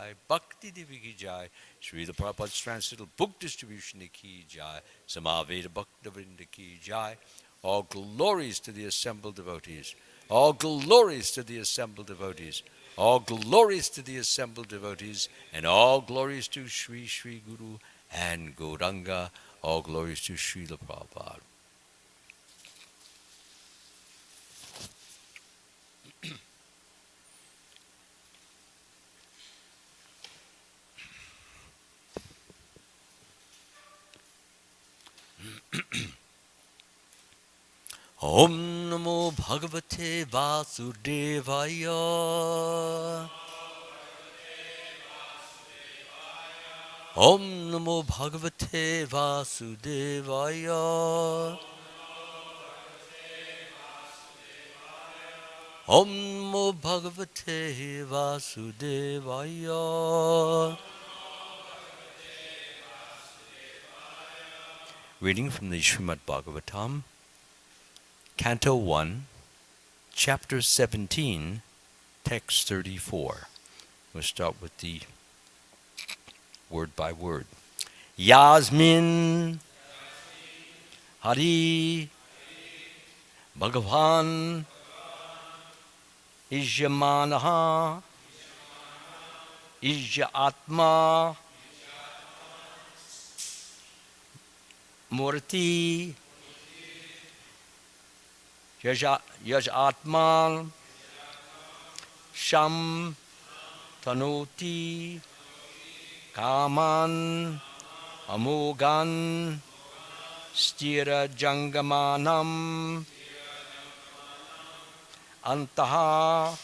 jai, Bhakti Devi ki jai, Srila Prabhupada's translated book distribution ki jai, Samaveda Bhaktivinoda ki jai. All glories to the assembled devotees. All glories to the assembled devotees. All glories to the assembled devotees. And all glories to Sri Sri Guru and Gauranga. All glories to Srila Prabhupada. Om Namo Bhagavate Vasudevaya. Om Namo Bhagavate Vasudevaya. Om Namo Bhagavate Vasudevaya. Reading from the Srimad Bhagavatam, Canto 1, Chapter 17, Text 34. We'll start with the word by word. Yasmin Hari Bhagavan Ijyamanaha Ijya Atma Murti Yaj Atman Sham Tanoti Kaman Amogan Stira Jangamanam Antaha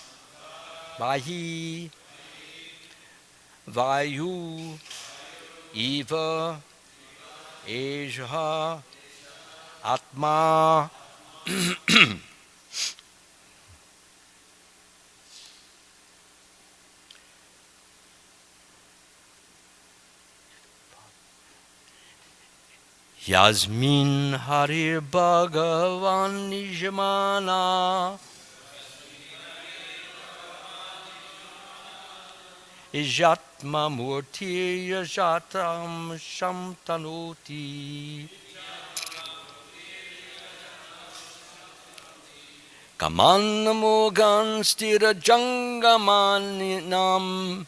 Vahi Vayu Eva Eja Atma Yasmin Harir Bhagavan Nijamana Ijatma Murti Yajatam Shamtanoti Kamannamogan Stira Jangamaninam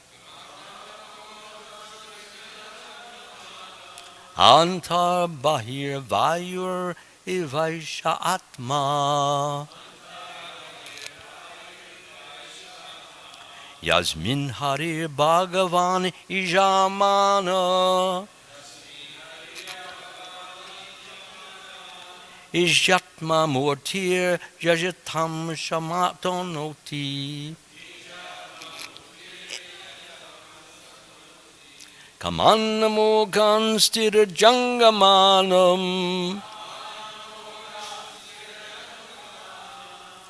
Antar Bahir Vayur Ivaisha Atma Yasmin Harir Bhagavan Ijamana Ijatma Murtir Jajatam Shamatonoti Kamannamogan Stira Jangamanam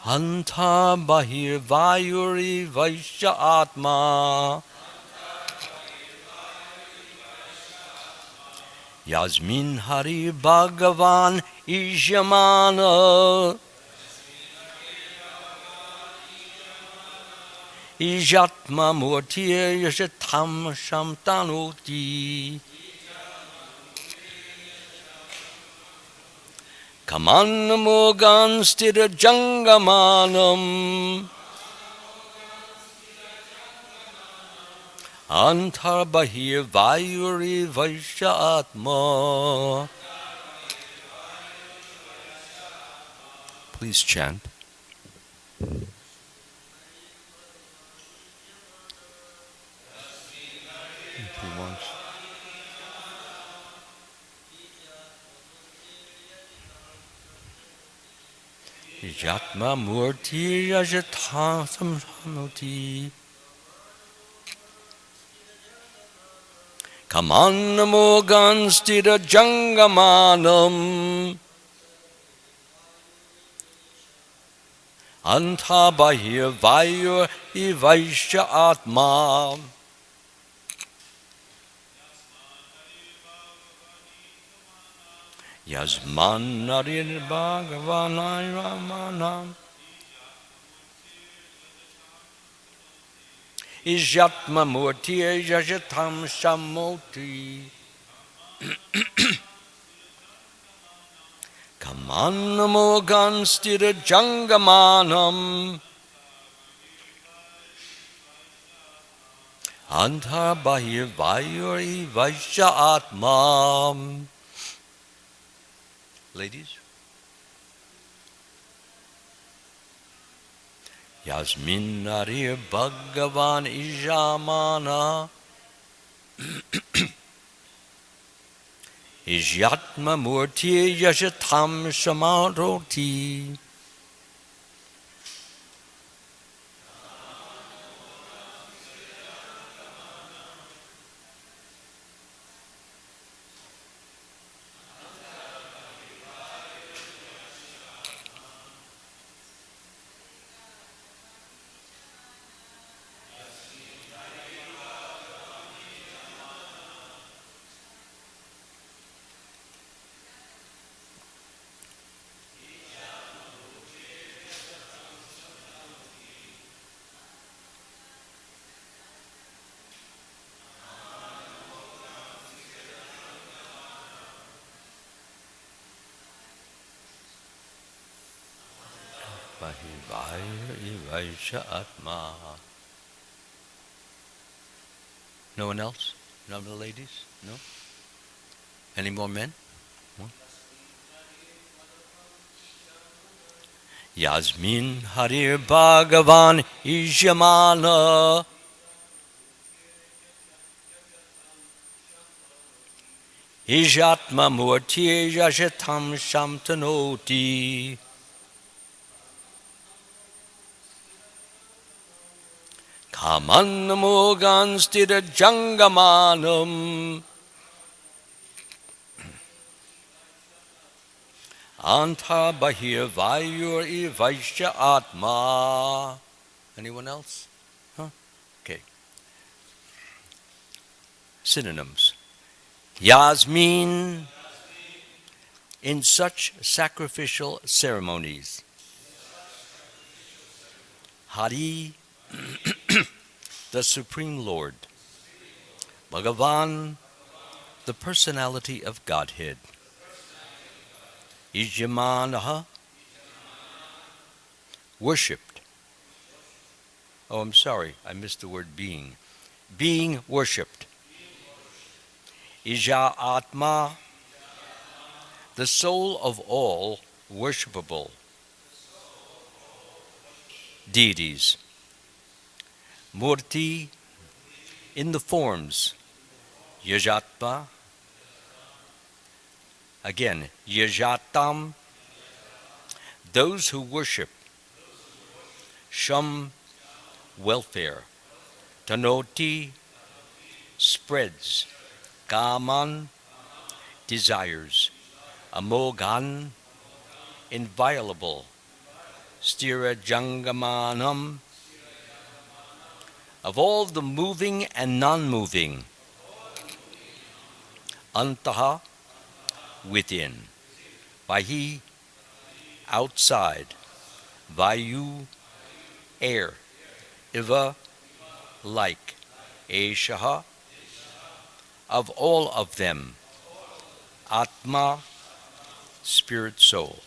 Anta Bahir Vayuri Vaisya Atma Yasmin Hari Bhagavan Ijyamana Ijatma Murtir Yashatam Shamtanoti Kamannamogan Stira Jangamanam Antar Bahir Vayuri Vaisya Atma. Please chant. Jatma Murti Rajatha Samhanoti Kamannamogan Stira Jangamanam Anta Bahir Vayur Ivaisha Atma Yasman Narir Bhagavanai Ramanam Ijatma Murti Yajatam Shamoti. Kamanamo Stira Jangamanam Antar Bahir Vayuri Vaisha Atmam. Ladies, Yasmin Narir Bhagavan Ijamana Ijatma Murti Yashatam Shamaroti. Atma. No one else? None of the ladies? No? Any more men? No? Yasmin Harir Bhagavan Ijamana Ijatma Murti Yashatam Shamtanoti. Kamanamo Stira Jangamanam Anta Bahir Vayur Vaisha Atma. Anyone else? Huh? Okay. Synonyms. Yasmin in such sacrificial ceremonies. Hari the Supreme Lord. Bhagavan, the personality of Godhead. Ijamanaha, worshipped. Oh, I'm sorry, I missed the word being. Being worshipped. Ija Atma, the soul of all worshipable deities. Murti, in the forms. Yajatma, again, Yajatam, those who worship. Sham, welfare. Tanoti, spreads. Kaman, desires. Amogan, inviolable. Stira Jangamanam, of all the moving and non-moving. Antaha, within. Vahi, outside. Vayu, air. Iva, like. Eshaha, of all of them. Atma, spirit soul.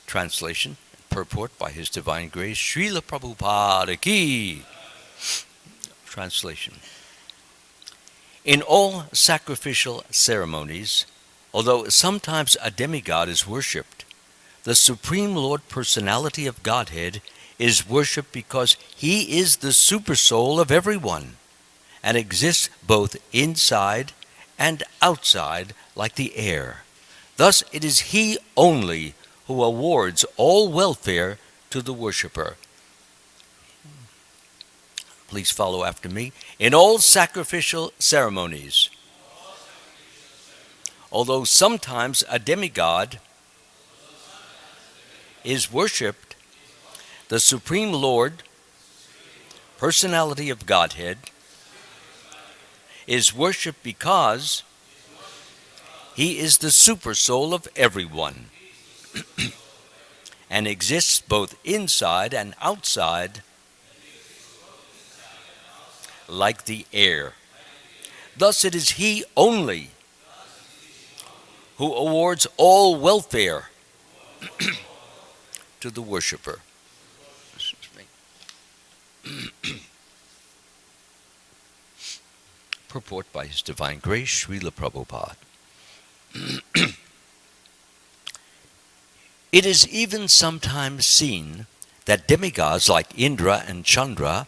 Translation, purport by His Divine Grace, Srila Prabhupada Ki. Translation. In all sacrificial ceremonies, although sometimes a demigod is worshipped, the Supreme Lord Personality of Godhead is worshipped because He is the supersoul of everyone and exists both inside and outside like the air. Thus it is He only who awards all welfare to the worshipper. Please follow after me. In all sacrificial ceremonies, although sometimes a demigod is worshipped, the Supreme Lord, Personality of Godhead, is worshipped because He is the supersoul of everyone and exists both inside and outside like the air. Thus it is he only who awards all welfare to the worshipper. Purport by His Divine Grace, Srila Prabhupada. It is even sometimes seen that demigods like Indra and Chandra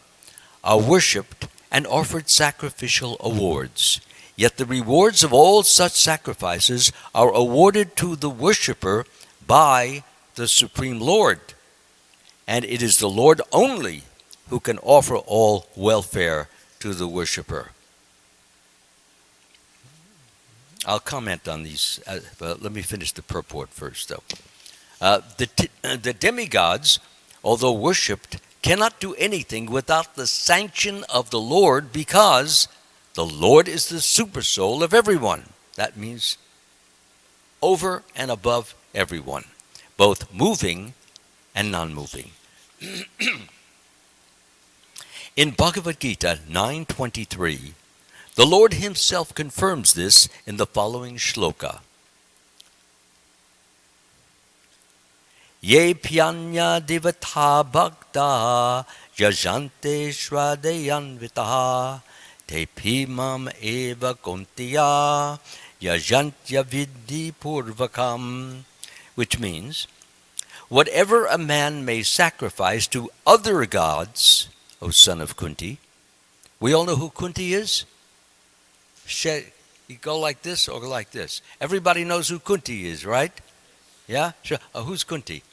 are worshipped and offered sacrificial awards. Yet the rewards of all such sacrifices are awarded to the worshipper by the Supreme Lord. And it is the Lord only who can offer all welfare to the worshipper. I'll comment on these, but let me finish the purport first, though. The demigods, although worshipped, cannot do anything without the sanction of the Lord, because the Lord is the supersoul of everyone. That means over and above everyone, both moving and non-moving. In Bhagavad Gita 9:23, the Lord Himself confirms this in the following shloka. Ye pyanya divata bhakta yajante shradeyanvitaha te pimam eva kontiya yajantya vidhi purvakam. Which means, whatever a man may sacrifice to other gods, O son of Kunti. We all know who Kunti is? You go like this or like this. Everybody knows who Kunti is, right? Yeah? Sure. Who's Kunti?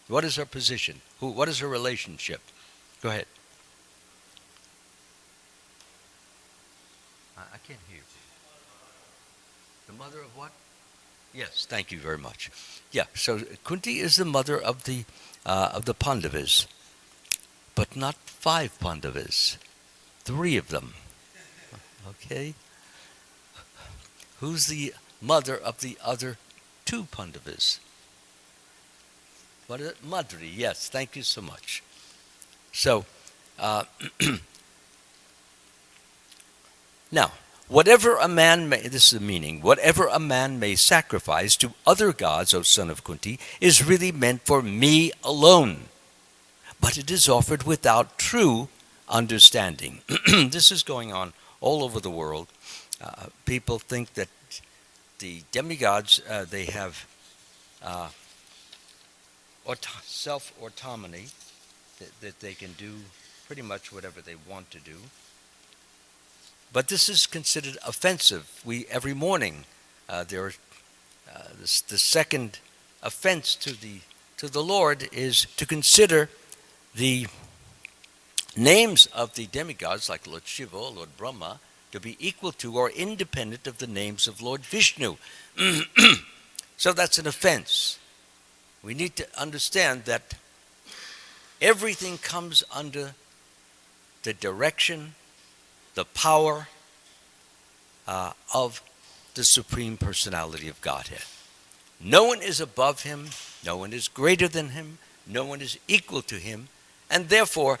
What is her position? What is her relationship? Go ahead. I can't hear. The mother of what? Yes, thank you very much. Yeah, so Kunti is the mother of the Pandavas, but not 5 Pandavas, 3 of them. Okay? Who's the mother of the other 2 Pandavas? What is it? Madri, yes, thank you so much. So, now, whatever a man may, this is the meaning, whatever a man may sacrifice to other gods, O son of Kunti, is really meant for me alone. But it is offered without true understanding. This is going on all over the world. People think that the demigods, they have self-autonomy, that they can do pretty much whatever they want to do. But this is considered offensive. Every morning, the second offense to the Lord is to consider the names of the demigods, like Lord Shiva, Lord Brahma, to be equal to or independent of the names of Lord Vishnu. So that's an offense. We need to understand that everything comes under the direction, the power of the Supreme Personality of Godhead. No one is above Him, no one is greater than Him, no one is equal to Him, and therefore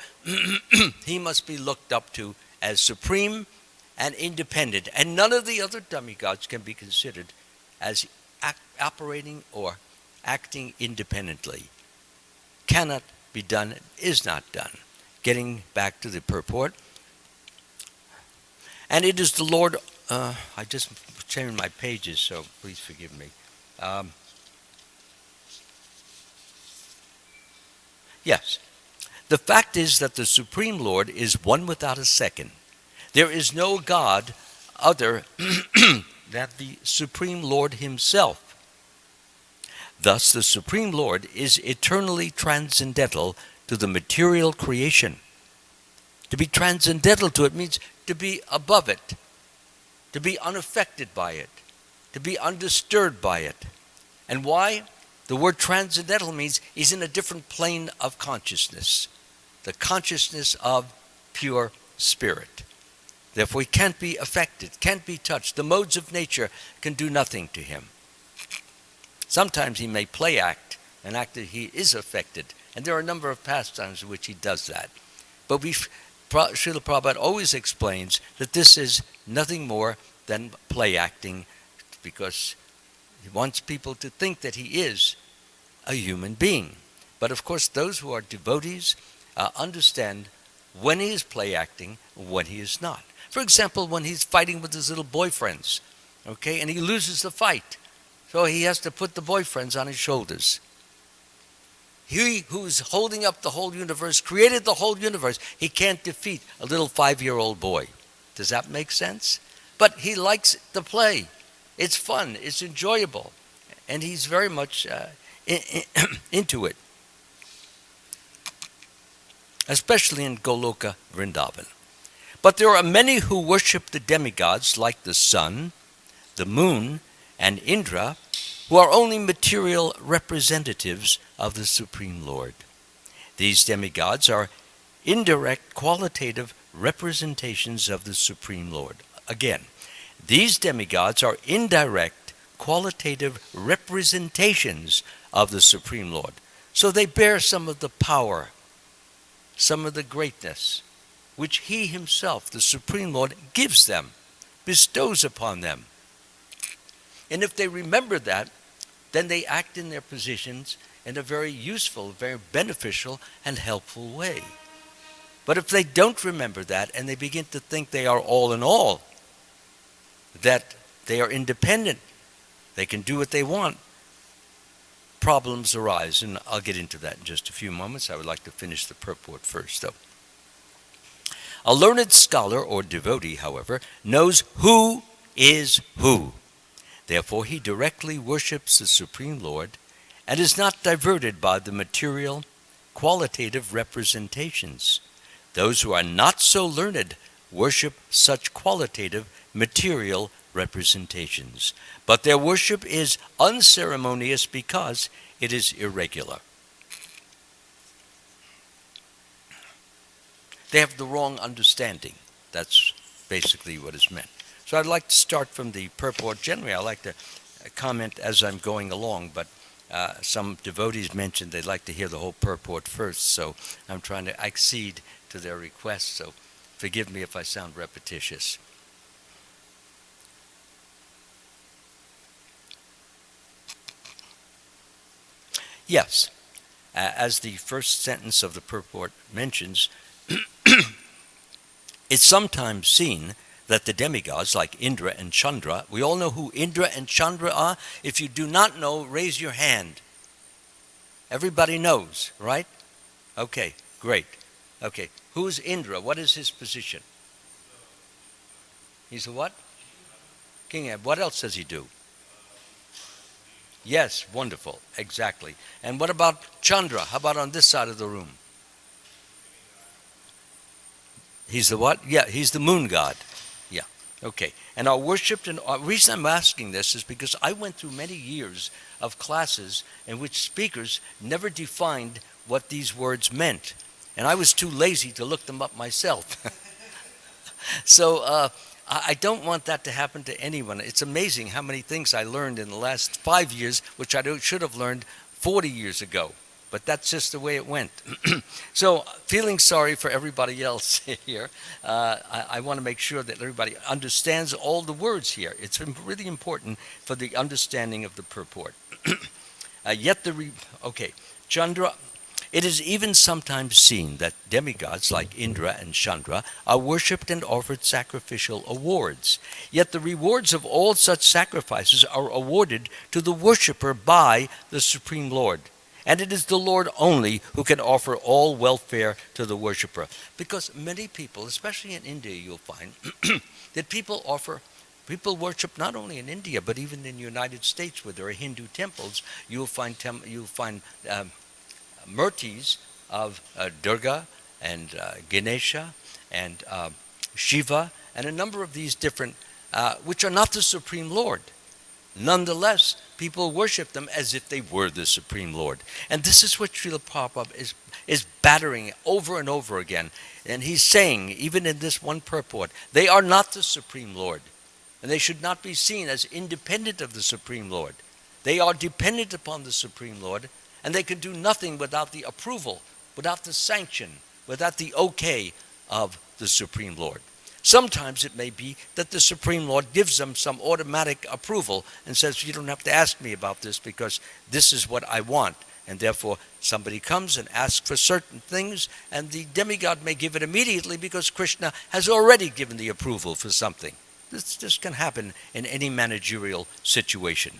He must be looked up to as supreme and independent, and none of the other demigods can be considered as operating or acting independently. Cannot be done, is not done. Getting back to the purport. And it is the Lord, I just changed my pages, so please forgive me. Yes. The fact is that the Supreme Lord is one without a second. There is no God other than the Supreme Lord Himself. Thus, the Supreme Lord is eternally transcendental to the material creation. To be transcendental to it means to be above it, to be unaffected by it, to be undisturbed by it. And why? The word transcendental means He's in a different plane of consciousness, the consciousness of pure spirit. Therefore, He can't be affected, can't be touched. The modes of nature can do nothing to Him. Sometimes He may play act an act that he is affected. And there are a number of pastimes in which he does that. But Srila Prabhupada always explains that this is nothing more than play acting, because he wants people to think that he is a human being. But of course, those who are devotees understand when he is play acting, when he is not. For example, when he's fighting with his little boyfriends, okay, and he loses the fight, so he has to put the boyfriends on his shoulders. He who's holding up the whole universe, created the whole universe, he can't defeat a little 5-year-old boy. Does that make sense? But he likes the play. It's fun, it's enjoyable, and he's very much into it, especially in Goloka Vrindavan. But there are many who worship the demigods like the sun, the moon, and Indra, who are only material representatives of the Supreme Lord. These demigods are indirect qualitative representations of the Supreme Lord. Again, these demigods are indirect qualitative representations of the Supreme Lord. So they bear some of the power, some of the greatness, which he himself, the Supreme Lord, gives them, bestows upon them. And if they remember that, then they act in their positions in a very useful, very beneficial, and helpful way. But if they don't remember that, and they begin to think they are all in all, that they are independent, they can do what they want, problems arise. And I'll get into that in just a few moments. I would like to finish the purport first, though. A learned scholar or devotee, however, knows who is who. Therefore, he directly worships the Supreme Lord and is not diverted by the material, qualitative representations. Those who are not so learned worship such qualitative, material representations. But their worship is unceremonious because it is irregular. They have the wrong understanding. That's basically what is meant. So I'd like to start from the purport. Generally, I like to comment as I'm going along, but some devotees mentioned they'd like to hear the whole purport first, so I'm trying to accede to their request, so forgive me if I sound repetitious. Yes, as the first sentence of the purport mentions, it's sometimes seen that the demigods like Indra and Chandra, we all know who Indra and Chandra are. If you do not know, raise your hand. Everybody knows, right? Okay, great. Okay, who is Indra? What is his position? He's a what? King. What else does he do? Yes, wonderful, exactly. And what about Chandra? How about on this side of the room? He's the what? Yeah, he's the moon god. Yeah, okay. And are worshipped, and the reason I'm asking this is because I went through many years of classes in which speakers never defined what these words meant. And I was too lazy to look them up myself. So I don't want that to happen to anyone. It's amazing how many things I learned in the last 5 years, which I should have learned 40 years ago. But that's just the way it went. So feeling sorry for everybody else here, I want to make sure that everybody understands all the words here. It's really important for the understanding of the purport. Chandra. It is even sometimes seen that demigods like Indra and Chandra are worshipped and offered sacrificial awards. Yet the rewards of all such sacrifices are awarded to the worshipper by the Supreme Lord. And it is the Lord only who can offer all welfare to the worshipper. Because many people, especially in India, you'll find that people worship not only in India, but even in the United States where there are Hindu temples, you'll find murtis of Durga and Ganesha and Shiva and a number of these different, which are not the Supreme Lord. Nonetheless, people worship them as if they were the Supreme Lord. And this is what Srila Prabhupada is battering over and over again. And he's saying, even in this one purport, they are not the Supreme Lord. And they should not be seen as independent of the Supreme Lord. They are dependent upon the Supreme Lord, And they can do nothing without the approval, without the sanction, without the okay of the Supreme Lord. Sometimes it may be that the Supreme Lord gives them some automatic approval and says, you don't have to ask me about this because this is what I want. And therefore, somebody comes and asks for certain things, and the demigod may give it immediately because Krishna has already given the approval for something. This can happen in any managerial situation.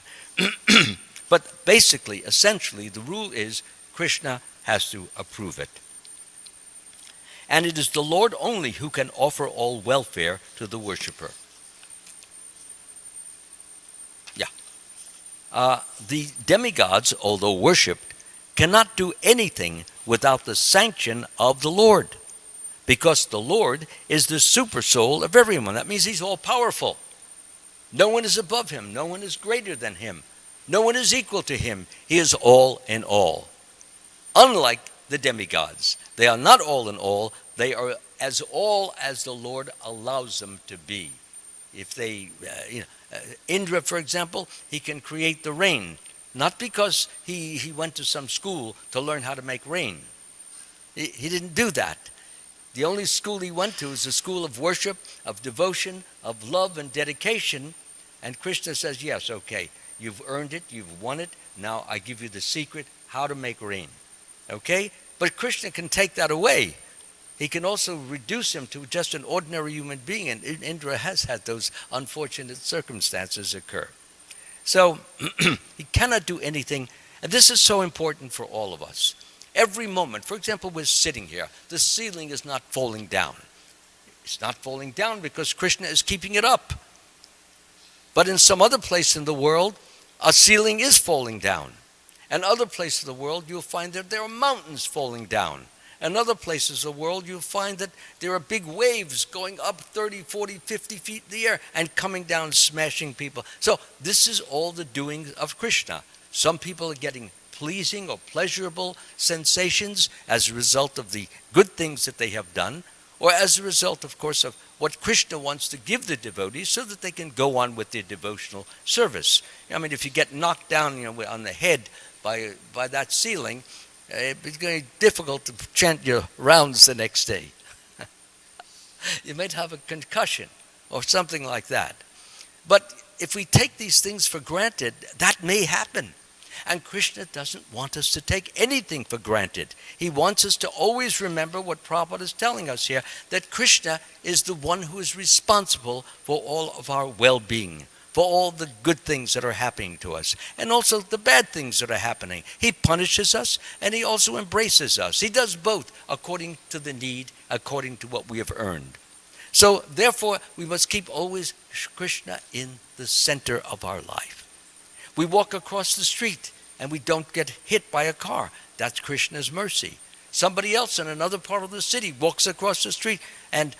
But basically, essentially, the rule is Krishna has to approve it. And it is the Lord only who can offer all welfare to the worshipper. The demigods, although worshipped, cannot do anything without the sanction of the Lord, because the Lord is the super soul of everyone. That means he's all powerful. No one is above him. No one is greater than him. No one is equal to him. He is all in all. Unlike the demigods, they are not all in all. They are as all as the Lord allows them to be. If they, Indra, for example, he can create the rain, not because he went to some school to learn how to make rain. He didn't do that. The only school he went to is a school of worship, of devotion, of love and dedication. And Krishna says, yes, okay, you've earned it, you've won it. Now I give you the secret how to make rain. Okay? But Krishna can take that away. He can also reduce him to just an ordinary human being, and Indra has had those unfortunate circumstances occur. So he cannot do anything, and this is so important for all of us. Every moment, for example, we're sitting here, the ceiling is not falling down. It's not falling down because Krishna is keeping it up. But in some other place in the world, a ceiling is falling down. And other places of the world, you'll find that there are mountains falling down. In other places of the world, you'll find that there are big waves going up 30, 40, 50 feet in the air and coming down, smashing people. So this is all the doing of Krishna. Some people are getting pleasing or pleasurable sensations as a result of the good things that they have done, or as a result, of course, of what Krishna wants to give the devotees so that they can go on with their devotional service. I mean, if you get knocked down on the head by that ceiling, it's going to be difficult to chant your rounds the next day. You might have a concussion or something like that. But if we take these things for granted, that may happen. And Krishna doesn't want us to take anything for granted. He wants us to always remember what Prabhupada is telling us here, that Krishna is the one who is responsible for all of our well-being, for all the good things that are happening to us, and also the bad things that are happening. He punishes us, and he also embraces us. He does both according to the need, according to what we have earned. So, therefore, we must keep always Krishna in the center of our life. We walk across the street, and we don't get hit by a car. That's Krishna's mercy. Somebody else in another part of the city walks across the street, and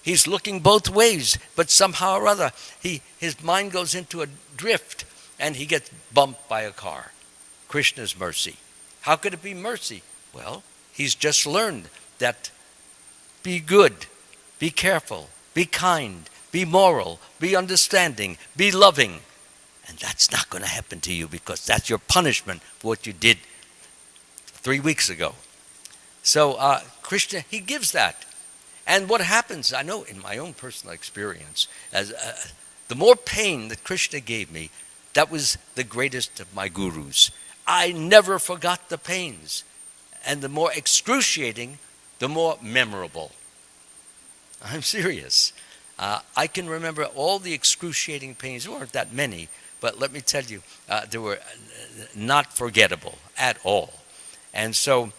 he's looking both ways, but somehow or other, his mind goes into a drift, and he gets bumped by a car. Krishna's mercy. How could it be mercy? Well, he's just learned that be good, be careful, be kind, be moral, be understanding, be loving. And that's not going to happen to you because that's your punishment for what you did 3 weeks ago. So Krishna, he gives that. And what happens, I know in my own personal experience, as the more pain that Krishna gave me, that was the greatest of my gurus. I never forgot the pains. And the more excruciating, the more memorable. I'm serious. I can remember all the excruciating pains. There weren't that many, but let me tell you, they were not forgettable at all. And so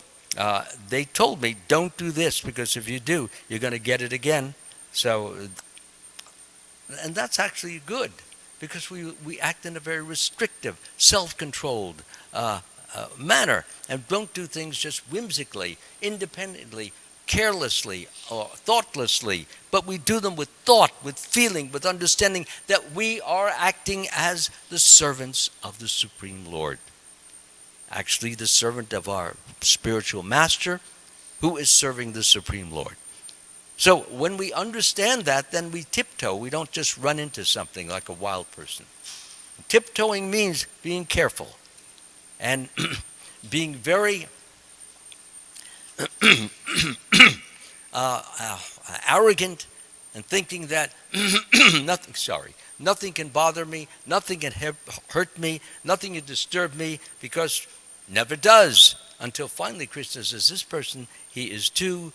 they told me, don't do this, because if you do, you're going to get it again. So, and that's actually good, because we act in a very restrictive, self-controlled manner, and don't do things just whimsically, independently, carelessly, or thoughtlessly, but we do them with thought, with feeling, with understanding that we are acting as the servants of the Supreme Lord. Actually, the servant of our spiritual master, who is serving the Supreme Lord. So when we understand that, then we tiptoe. We don't just run into something like a wild person. Tiptoeing means being careful. And being very arrogant and thinking that nothing can bother me, nothing can hurt me, nothing can disturb me, because never does, until finally Krishna says this person, he is too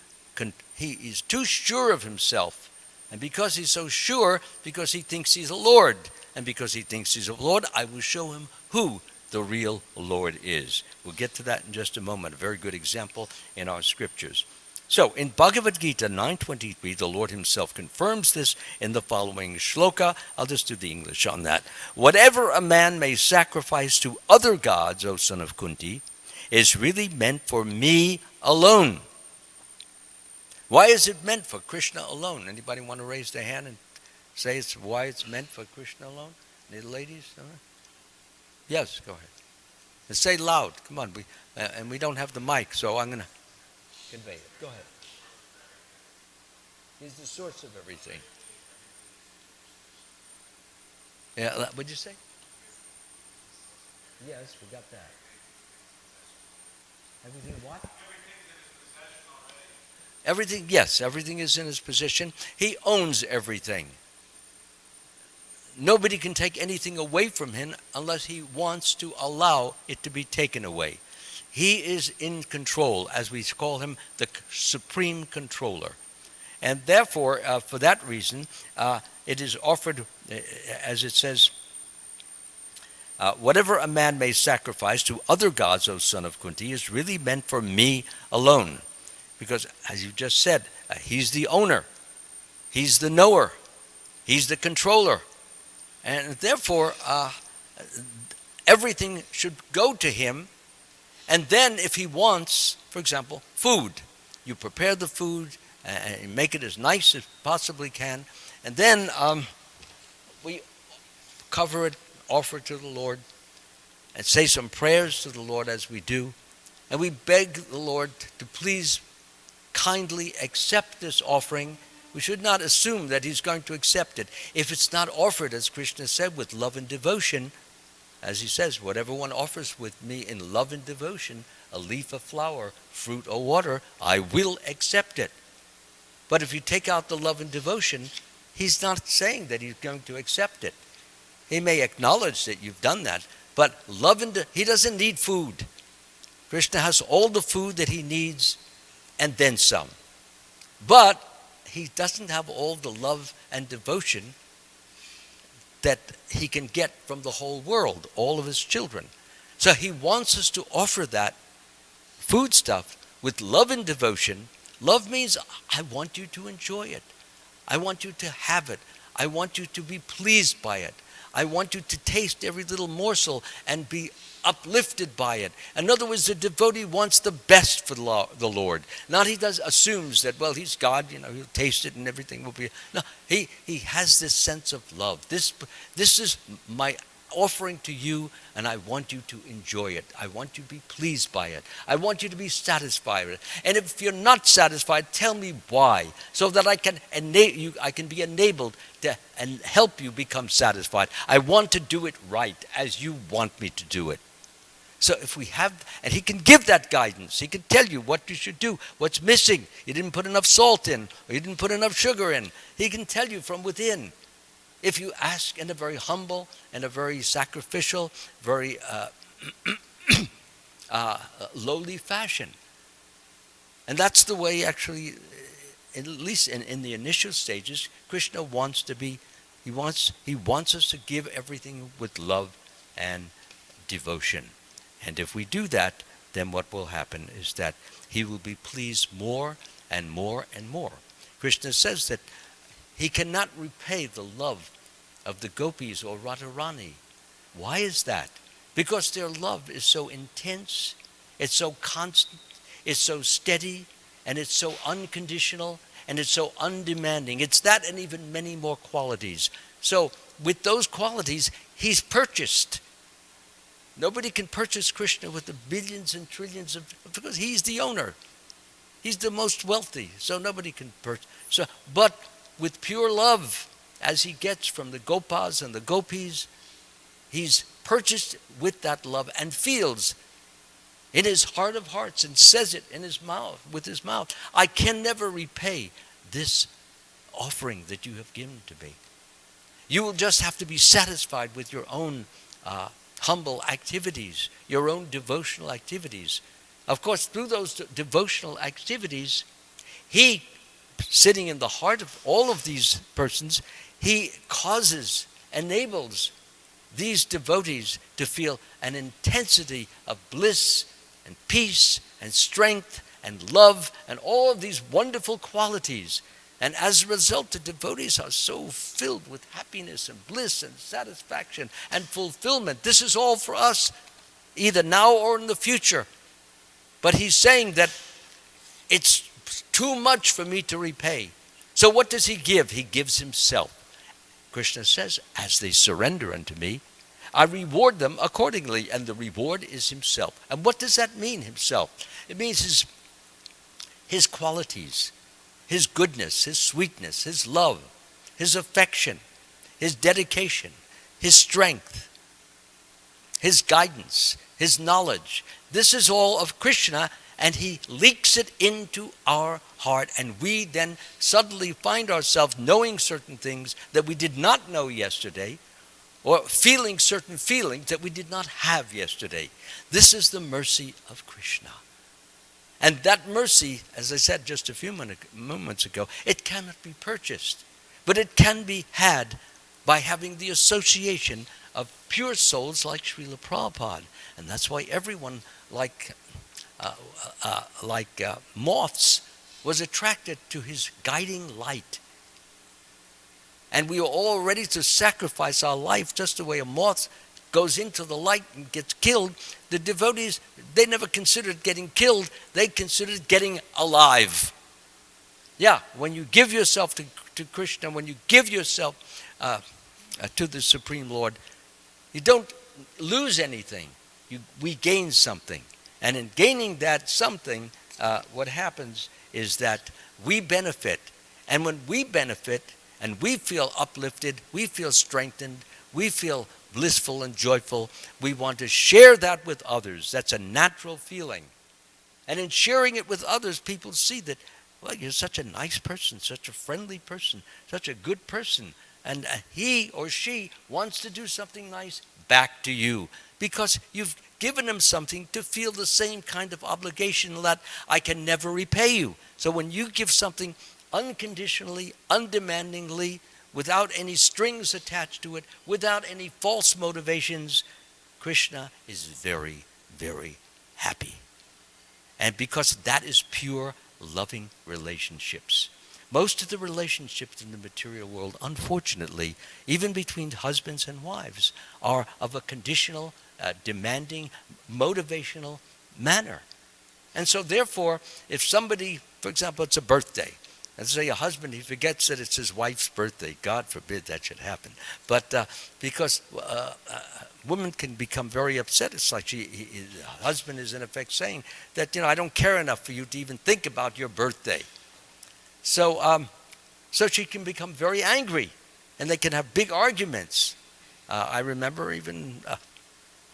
sure of himself. And because he's so sure, because he thinks he's a Lord, and because he thinks he's a Lord, I will show him who the real Lord is. We'll get to that in just a moment, a very good example in our scriptures. So, in Bhagavad Gita 9:23, the Lord himself confirms this in the following shloka. I'll just do the English on that. Whatever a man may sacrifice to other gods, O son of Kunti, is really meant for me alone. Why is it meant for Krishna alone? Anybody want to raise their hand and say why it's meant for Krishna alone? Any ladies? Yes, go ahead. And say loud. Come on. And we don't have the mic, so I'm going to convey it. Go ahead. He's the source of everything. Yeah, what'd you say? Yes, we got that. Everything what? Everything, yes, everything is in his possession. He owns everything. Nobody can take anything away from him unless he wants to allow it to be taken away. He is in control, as we call him, the supreme controller. And therefore, for that reason, it is offered, as it says, whatever a man may sacrifice to other gods, O son of Kunti, is really meant for me alone. Because, as you just said, he's the owner, he's the knower, he's the controller. And therefore, everything should go to him. And then if he wants, for example, food, you prepare the food and make it as nice as possibly can. And then we cover it, offer it to the Lord, and say some prayers to the Lord as we do. And we beg the Lord to please kindly accept this offering. We should not assume that he's going to accept it. If it's not offered, as Krishna said, with love and devotion, as he says, whatever one offers with me in love and devotion, a leaf, a flower, fruit, or water, I will accept it. But if you take out the love and devotion, he's not saying that he's going to accept it. He may acknowledge that you've done that, but he doesn't need food. Krishna has all the food that he needs and then some. But he doesn't have all the love and devotion that he can get from the whole world, all of his children. So he wants us to offer that food stuff with love and devotion. Love means I want you to enjoy it. I want you to have it. I want you to be pleased by it. I want you to taste every little morsel and be uplifted by it. In other words, the devotee wants the best for the Lord. Not assumes that, well, he's God, he'll taste it and everything will be. No, he has this sense of love. This is my offering to you, and I want you to enjoy it. I want you to be pleased by it. I want you to be satisfied with it. And if you're not satisfied, tell me why, so that I can be enabled to and help you become satisfied. I want to do it right as you want me to do it. So if we have, and he can give that guidance. He can tell you what you should do, what's missing. You didn't put enough salt in, or you didn't put enough sugar in. He can tell you from within. If you ask in a very humble and a very sacrificial, very lowly fashion. And that's the way, actually, at least in the initial stages, Krishna wants to be, he wants us to give everything with love and devotion. And if we do that, then what will happen is that he will be pleased more and more and more. Krishna says that he cannot repay the love of the gopis or Radharani. Why is that? Because their love is so intense, it's so constant, it's so steady, and it's so unconditional, and it's so undemanding. It's that and even many more qualities. So with those qualities, he's purchased. Nobody can purchase Krishna with the billions and trillions because he's the owner. He's the most wealthy, so nobody can purchase. But with pure love, as he gets from the gopas and the gopis, he's purchased with that love and feels in his heart of hearts and says it in his mouth, with his mouth, I can never repay this offering that you have given to me. You will just have to be satisfied with your own humble activities, your own devotional activities. Of course, through those devotional activities, he, sitting in the heart of all of these persons, he enables these devotees to feel an intensity of bliss and peace and strength and love and all of these wonderful qualities. And as a result, the devotees are so filled with happiness and bliss and satisfaction and fulfillment. This is all for us, either now or in the future. But he's saying that it's too much for me to repay. So what does he give? He gives himself. Krishna says, as they surrender unto me, I reward them accordingly, and the reward is himself. And what does that mean, himself? It means his qualities, his goodness, his sweetness, his love, his affection, his dedication, his strength, his guidance, his knowledge. This is all of Krishna, and he leaks it into our heart, and we then suddenly find ourselves knowing certain things that we did not know yesterday, or feeling certain feelings that we did not have yesterday. This is the mercy of Krishna. And that mercy, as I said just a few moments ago, it cannot be purchased, but it can be had by having the association of pure souls like Srila Prabhupada. And that's why everyone, like moths, was attracted to his guiding light. And we are all ready to sacrifice our life just the way a moth goes into the light and gets killed. The devotees, they never considered getting killed. They considered getting alive. Yeah, when you give yourself to Krishna, when you give yourself to the Supreme Lord, you don't lose anything. We gain something. And in gaining that something, what happens is that we benefit. And when we benefit and we feel uplifted, we feel strengthened, we feel blissful and joyful, we want to share that with others. That's a natural feeling. And in sharing it with others, people see that, well, you're such a nice person, such a friendly person, such a good person. And he or she wants to do something nice back to you because you've given them something to feel the same kind of obligation that I can never repay you. So when you give something unconditionally, undemandingly, without any strings attached to it, without any false motivations, Krishna is very, very happy. And because that is pure, loving relationships. Most of the relationships in the material world, unfortunately, even between husbands and wives, are of a conditional, demanding, motivational manner. And so therefore, if somebody, for example, it's a birthday, let's say a husband, he forgets that it's his wife's birthday. God forbid that should happen. But because women can become very upset. It's like the husband is in effect saying that, I don't care enough for you to even think about your birthday. So she can become very angry, and they can have big arguments. I remember even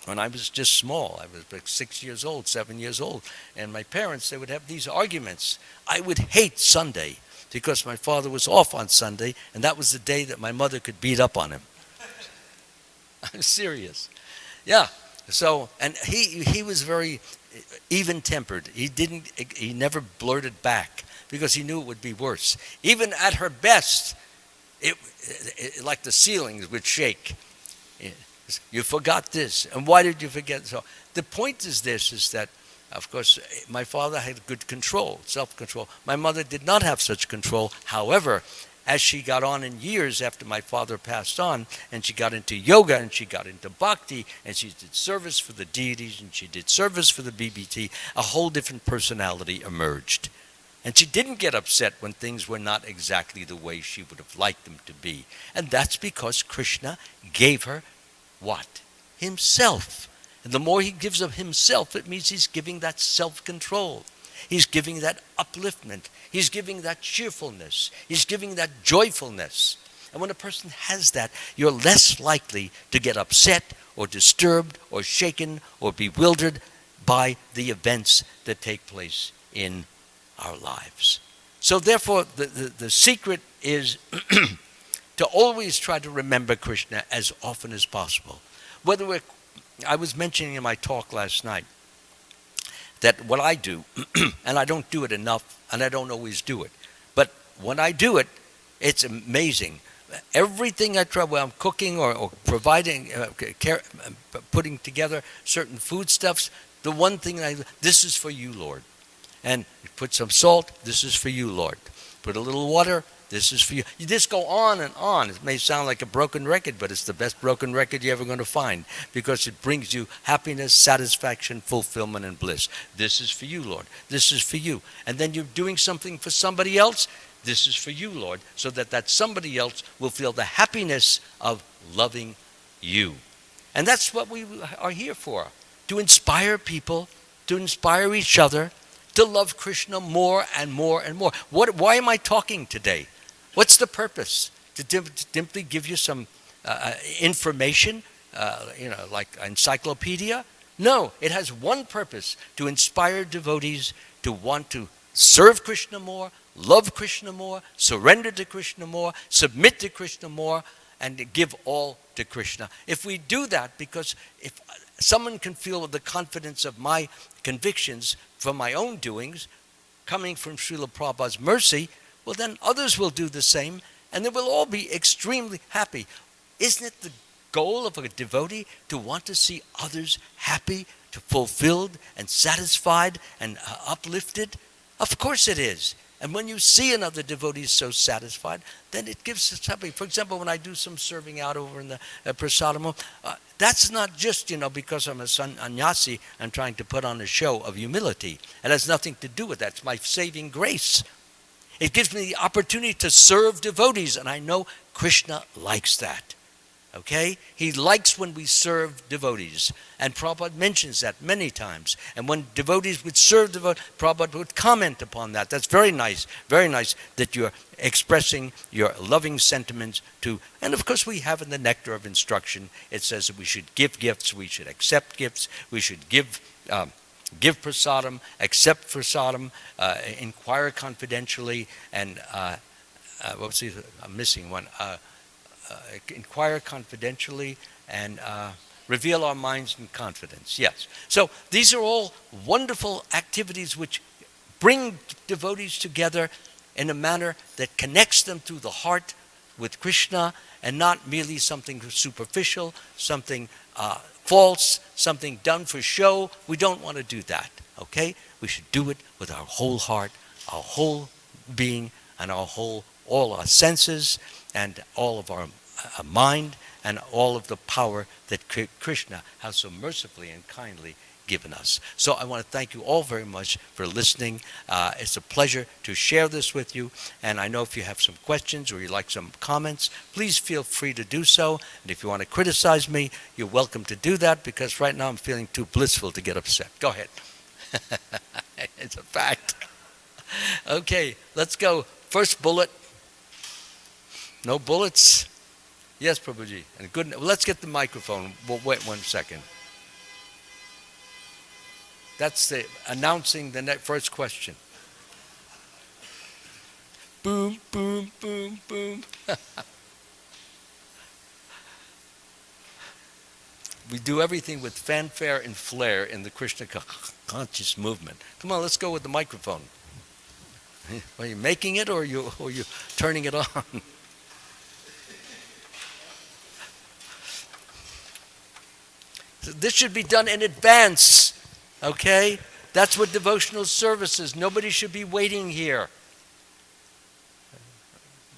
when I was just small, I was like 6 years old, 7 years old, and my parents, they would have these arguments. I would hate Sunday because my father was off on Sunday, and that was the day that my mother could beat up on him. I'm serious. Yeah. So, and he was very even-tempered. He never blurted back because he knew it would be worse. Even at her best, it like the ceilings would shake. You forgot this, and why did you forget? So the point is this, is that, of course, my father had good control, self-control. My mother did not have such control. However, as she got on in years after my father passed on, and she got into yoga, and she got into bhakti, and she did service for the deities, and she did service for the BBT, a whole different personality emerged. And she didn't get upset when things were not exactly the way she would have liked them to be. And that's because Krishna gave her what? Himself. And the more he gives of himself, it means he's giving that self-control. He's giving that upliftment. He's giving that cheerfulness. He's giving that joyfulness. And when a person has that, you're less likely to get upset or disturbed or shaken or bewildered by the events that take place in our lives. So therefore, the secret is to always try to remember Krishna as often as possible. I was mentioning in my talk last night that what I do, and I don't do it enough, and I don't always do it, but when I do it, it's amazing. Everything I try, when I'm cooking or providing, putting together certain foodstuffs, the one thing this is for you, Lord. And put some salt, this is for you, Lord. Put a little water, this is for you. You just go on and on. It may sound like a broken record, but it's the best broken record you're ever going to find, because it brings you happiness, satisfaction, fulfillment, and bliss. This is for you, Lord. This is for you. And then you're doing something for somebody else. This is for you, Lord, so that somebody else will feel the happiness of loving you. And that's what we are here for, to inspire people, to inspire each other, to love Krishna more and more and more. Why am I talking today? What's the purpose? To simply give you some information, like encyclopedia? No, it has one purpose: to inspire devotees to want to serve Krishna more, love Krishna more, surrender to Krishna more, submit to Krishna more, and to give all to Krishna. If we do that, because if someone can feel the confidence of my convictions from my own doings, coming from Srila Prabhupada's mercy, well, then others will do the same, and they will all be extremely happy. Isn't it the goal of a devotee to want to see others happy, to fulfilled and satisfied and uplifted? Of course it is. And when you see another devotee so satisfied, then it gives us happy. For example, when I do some serving out over in the prasadam, that's not just, because I'm a sannyasi, I'm trying to put on a show of humility. It has nothing to do with that. It's my saving grace. It gives me the opportunity to serve devotees, and I know Krishna likes that. Okay? He likes when we serve devotees. And Prabhupada mentions that many times. And when devotees would serve devotees, Prabhupada would comment upon that. That's very nice that you're expressing your loving sentiments to. And of course, we have in the Nectar of Instruction, it says that we should give gifts, we should accept gifts, we should give prasadam, accept prasadam, inquire confidentially, and I'm missing one. Inquire confidentially, and reveal our minds in confidence. Yes. So these are all wonderful activities which bring devotees together in a manner that connects them through the heart with Krishna, and not merely something superficial, something false, something done for show. We don't want to do that. Okay? We should do it with our whole heart, our whole being, and all our senses, and all of our mind, and all of the power that Krishna has so mercifully and kindly given us. So I want to thank you all very much for listening. It's a pleasure to share this with you. And I know if you have some questions or you'd like some comments, please feel free to do so. And if you want to criticize me, you're welcome to do that, because right now I'm feeling too blissful to get upset. Go ahead. It's a fact. Okay, let's go. First bullet. No bullets? Yes, Prabhuji. And good. Well, let's get the microphone. We'll wait 1 second. That's the announcing the first question. Boom, boom, boom, boom. We do everything with fanfare and flair in the Krishna conscious movement. Come on, let's go with the microphone. Are you making it, or are you turning it on? This should be done in advance, okay? That's what devotional service is. Nobody should be waiting here.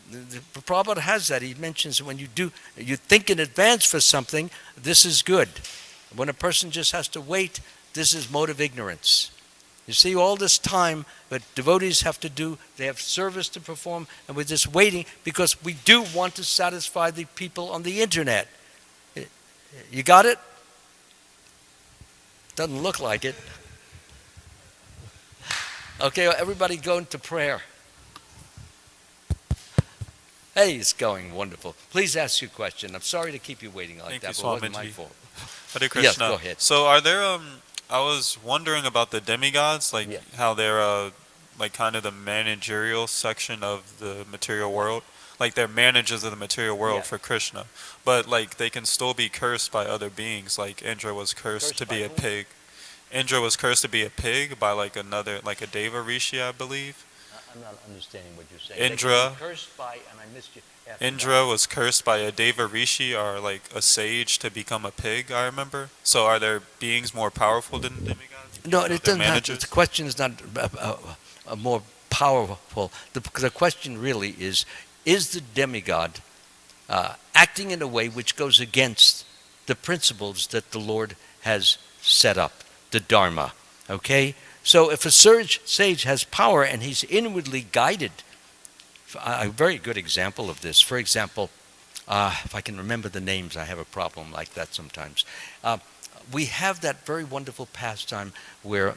The Prabhupada has that. He mentions when you think in advance for something, this is good. When a person just has to wait, this is mode of ignorance. You see, all this time that devotees have to do, they have service to perform, and we're just waiting because we do want to satisfy the people on the internet. You got it? Doesn't look like it. Okay, everybody go into prayer. Hey, it's going wonderful. Please ask your question. I'm sorry to keep you waiting like that, but it wasn't my fault. Hare Krishna. Yes, go ahead. So are there I was wondering about the demigods, like Yeah. how they're like kind of the managerial section of the material world. Like they're managers of the material Yeah. world for Krishna, but like they can still be cursed by other beings. Like Indra was cursed to Cursed by be a whom? pig. Indra was cursed to be a pig by like another, like a Deva Rishi, I believe. I'm not understanding what you're saying. They can be Indra, cursed by, and I missed you after that. Indra was cursed by a Deva Rishi or like a sage to become a pig. I remember. So are there beings more powerful than demigods? No, Even though it they're doesn't have to. The managers. question is not more powerful. The question really is the demigod acting in a way which goes against the principles that the Lord has set up, the Dharma. Okay? So if a sage has power and he's inwardly guided, a very good example of this, for example, if I can remember the names, I have a problem like that sometimes. We have that very wonderful pastime where,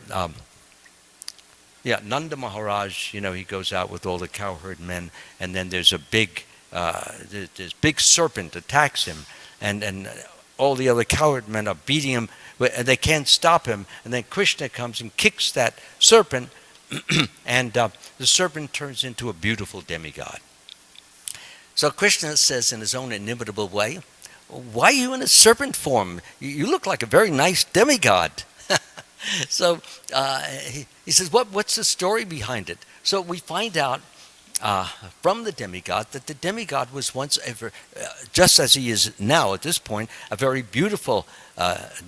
Nanda Maharaj, he goes out with all the cowherd men, and then there's a big, this big serpent attacks him, and all the other cowherd men are beating him, and they can't stop him. And then Krishna comes and kicks that serpent, and the serpent turns into a beautiful demigod. So Krishna says in his own inimitable way, "Why are you in a serpent form? You look like a very nice demigod." So he says, what's the story behind it? So we find out from the demigod that the demigod was once ever, just as he is now at this point, a very beautiful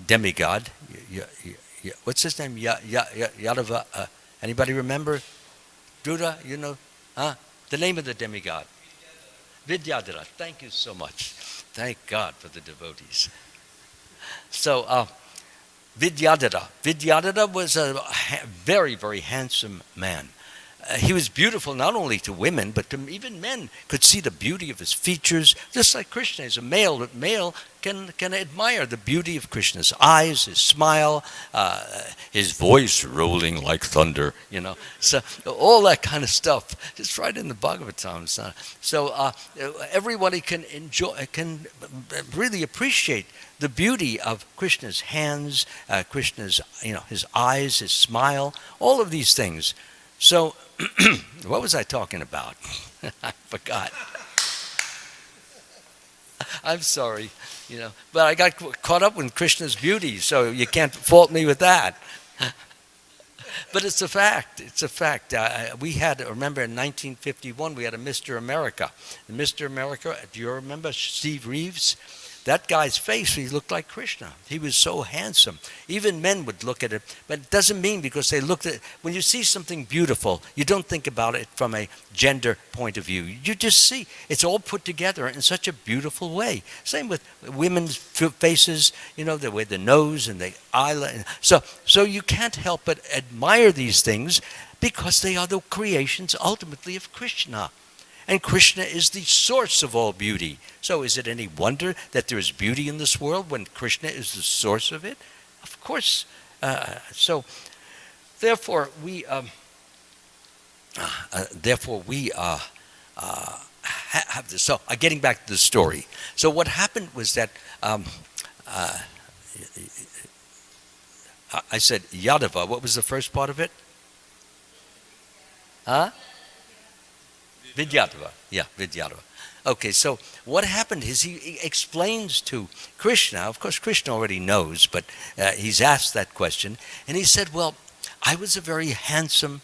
demigod. What's his name? Yadava. Anybody remember? Duda, the name of the demigod. Vidyadhara. Thank you so much. Thank God for the devotees. So Vidyadhara. Vidyadhara was a very, very handsome man. He was beautiful not only to women, but to even men could see the beauty of his features, just like Krishna is a male. But male can admire the beauty of Krishna's eyes, his smile, his voice rolling like thunder, So all that kind of stuff. It's right in the Bhagavatam. So everybody can really appreciate the beauty of Krishna's hands, Krishna's, his eyes, his smile, all of these things. So, what was I talking about? I forgot. I'm sorry, but I got caught up with Krishna's beauty, so you can't fault me with that. But it's a fact. It's a fact. We had, remember in 1951, we had a Mr. America. And Mr. America, do you remember Steve Reeves? That guy's face, he looked like Krishna. He was so handsome. Even men would look at it, but it doesn't mean because they looked at it. When you see something beautiful, you don't think about it from a gender point of view. You just see it's all put together in such a beautiful way. Same with women's faces, the way the nose and the eyelid. So you can't help but admire these things because they are the creations ultimately of Krishna. And Krishna is the source of all beauty. So is it any wonder that there is beauty in this world when Krishna is the source of it? Of course. So therefore we have this. So getting back to the story. So what happened was that I said Yadava. What was the first part of it? Huh? Vidyadhara. Yeah, Vidyadhara. Okay, so what happened is he explains to Krishna, of course Krishna already knows, but he's asked that question, and he said, well, I was a very handsome,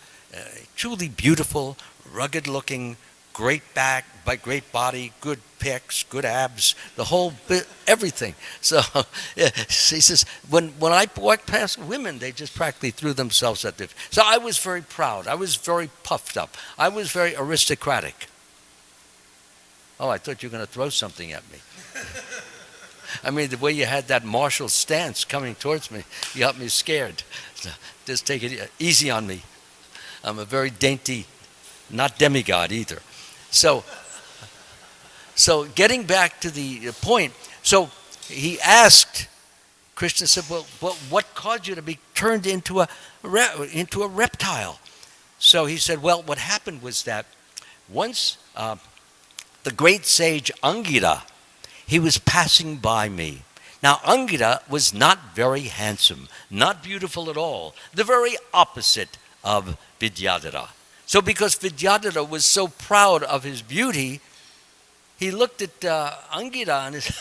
truly beautiful, rugged-looking, great back, great body, good pecs, good abs, the whole bit, everything. So he says, when I walked past women, they just practically threw themselves at them. So I was very proud. I was very puffed up. I was very aristocratic. Oh, I thought you were going to throw something at me. I mean, the way you had that martial stance coming towards me, you got me scared. So just take it easy on me. I'm a very dainty, not demigod either. So getting back to the point, so he asked, Krishna said, well, what caused you to be turned into a reptile? So he said, well, what happened was that once the great sage Angira, he was passing by me. Now, Angira was not very handsome, not beautiful at all, the very opposite of Vidyadhara. So, because Vidyadhara was so proud of his beauty, he looked at Angira and he said,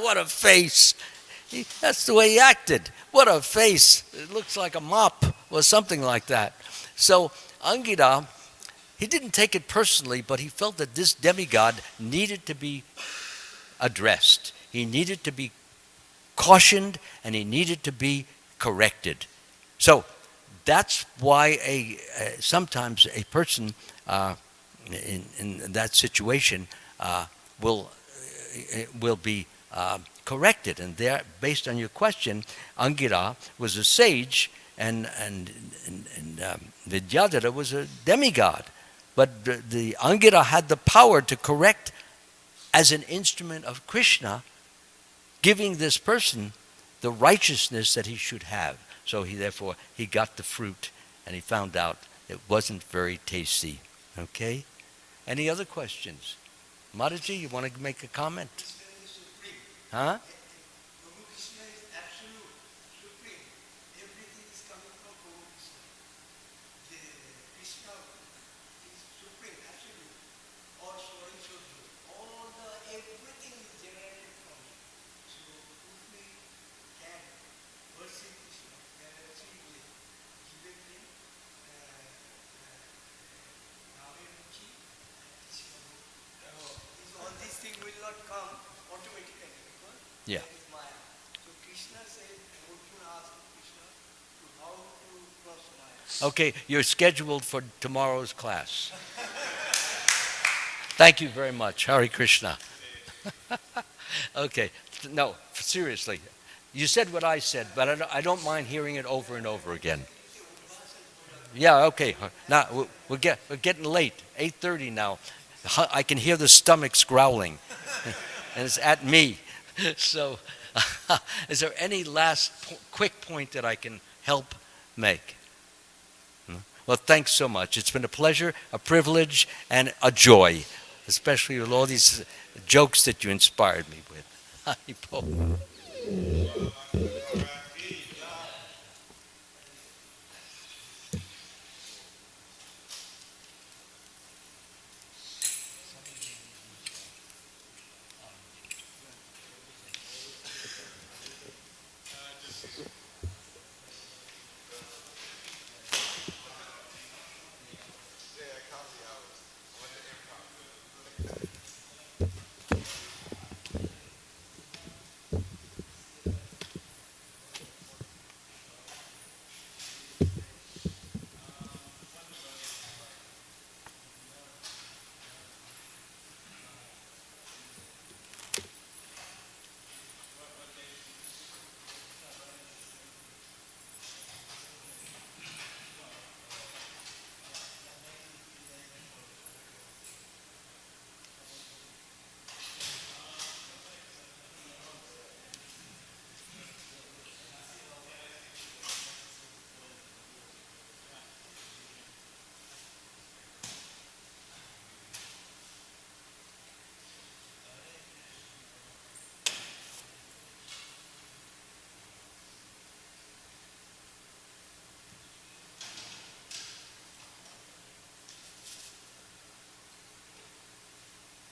what a face. That's the way he acted. What a face. It looks like a mop or something like that. So Angira, he didn't take it personally, but he felt that this demigod needed to be addressed. He needed to be cautioned and he needed to be corrected. So that's why sometimes a person in that situation will be corrected. And there, based on your question, Angira was a sage, and Vidyadhara was a demigod. But the Angira had the power to correct as an instrument of Krishna, giving this person the righteousness that he should have. So therefore he got the fruit, and he found out it wasn't very tasty. Okay? Any other questions? Mataji, you want to make a comment? Huh? Krishna is absolute, supreme. Everything is coming from Krishna. Krishna is supreme, absolute. All story should do. Everything is generated from him. So if we can worship Krishna, can achieve with giving him Navamuchi and Krishna. All these things will not come automatically. Yeah. That is Maya. So Krishna said, Arjuna asked Krishna to how to cross Maya. Okay, you're scheduled for tomorrow's class. Thank you very much. Hare Krishna. Okay, no, seriously. You said what I said, but I don't mind hearing it over and over again. Yeah, okay. Now, we're getting late. 8:30 now. I can hear the stomachs growling. And it's at me. So, is there any last quick point that I can help make? Well, thanks so much. It's been a pleasure, a privilege, and a joy, especially with all these jokes that you inspired me with.